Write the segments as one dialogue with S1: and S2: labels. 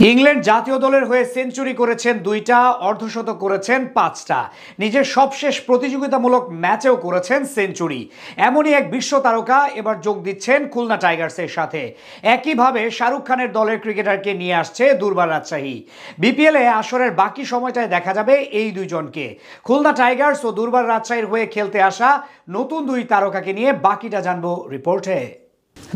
S1: England জাতীয় দলের হয়ে সেঞ্চুরি করেছেন ২টা, অর্ধশতক করেছেন ৫টা। নিজের সবশেষ প্রতিযোগিতামূলক ম্যাচেও করেছেন সেঞ্চুরি। এমনই এক বিশ্ব তারকা এবার যোগ দিচ্ছেন খুলনা টাইগার্সের সাথে। একইভাবে শাহরুখ খানের দলের ক্রিকেটারকে নিয়ে আসছে দুর্বার রাজশাহী। বিপিএলে আসরের বাকি সময়টায় দেখা যাবে এই দুইজনকে। খুলনা টাইগার্স ও দুর্বার রাজশাহীর হয়ে খেলতে আসা নতুন দুই তারকাকে নিয়ে বাকিটা জানবো রিপোর্টে।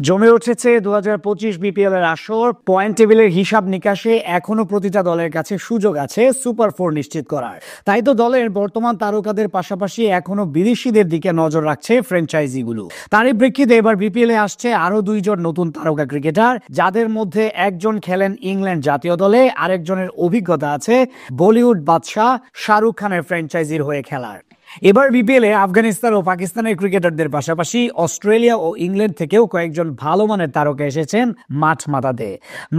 S1: জমে উঠেছে ২০২৫ বিপিএল এর আসর। পয়েন্ট টেবিলের হিসাব নিকাশে এখনো প্রতিটা দলের কাছে সুযোগ আছে সুপার 4 নিশ্চিত করার। তাই তো দলের বর্তমান তারকাদের পাশাপাশি এখনো বিদেশিদের দিকে নজর রাখছে ফ্র্যাঞ্চাইজিগুলো। তারই প্রেক্ষিতে এবার বিপিএলে আসছে আরো দুইজন নতুন তারকা ক্রিকেটার, যাদের মধ্যে একজন খেলেন ইংল্যান্ড জাতীয় দলে, আরেকজনের অভিজ্ঞতা আছে বলিউড বাদশাহ শাহরুখ খানের ফ্র্যাঞ্চাইজির হয়ে খেলার। এবার বিপিএলে আফগানিস্তান ও পাকিস্তানের ক্রিকেটারদের পাশাপাশি অস্ট্রেলিয়া ও ইংল্যান্ড থেকেও কয়েকজন ভালো মানের তারকা এসেছেন মাঠ মাতাতে।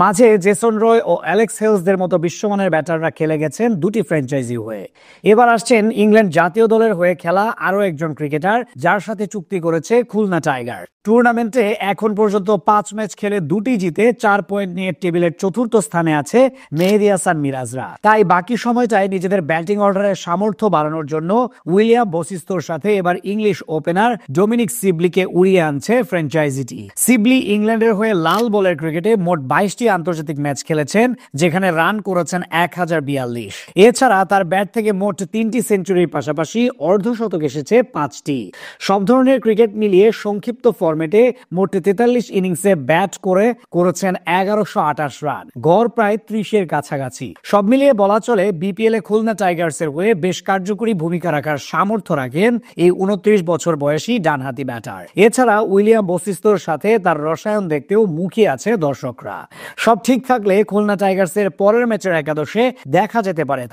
S1: মাঝে জেসন রয় ও অ্যালেক্স হেলসদের মতো বিশ্বমানের ব্যাটাররা খেলে গেছেন দুটি ফ্র্যাঞ্চাইজি হয়ে। এবার আসছেন ইংল্যান্ড জাতীয় দলের হয়ে খেলা আরও একজন ক্রিকেটার, যার সাথে চুক্তি করেছে খুলনা টাইগার। টুর্নামেন্টে এখন পর্যন্ত 5 ম্যাচ খেলে 2টি জিতে 4 পয়েন্ট নিয়ে টেবিলের চতুর্থ স্থানে আছে মেহেদী হাসান মিরাজরা। তাই বাকি সময়টায় নিজেদের ব্যাটিং অর্ডারের সামর্থ্য বাড়ানোর জন্য উইলিয়াম বসিস্তোর সাথে এবার ইংলিশ ওপেনার ডমিনিক সিবলিকে উড়িয়ে আনছে ফ্র্যাঞ্চাইজিটি। সিবলি ইংল্যান্ডের হয়ে লাল বলের ক্রিকেটে মোট 22টি আন্তর্জাতিক ম্যাচ খেলেছেন, যেখানে রান করেছেন 1042। এছাড়া তার ব্যাট থেকে মোট 3টি সেঞ্চুরির পাশাপাশি অর্ধশতক এসেছে 5টি। সব ধরনের ক্রিকেট মিলিয়ে সংক্ষিপ্ত ফরম্যাটে মোট 43 ইনিংসে ব্যাট করে করেছেন 1128 রান, গড় প্রায় 30-এর কাছাকাছি। সব মিলিয়ে বলা চলে বিপিএল এ খুলনা টাইগার্সের হয়ে বেশ কার্যকরী ভূমিকা রাখার সামর্থ্য রাখেন এই 29 বছর বয়সী ডানহাতি ব্যাটার। এছাড়া উইলিয়াম বসিস্তোর সাথে তার রসায়ন দেখতেও মুখিয়ে আছে দর্শকরা। সব ঠিক থাকলে খুলনা টাইগার্সের পরের ম্যাচের একাদশে দেখা যেতে পারে তাকে।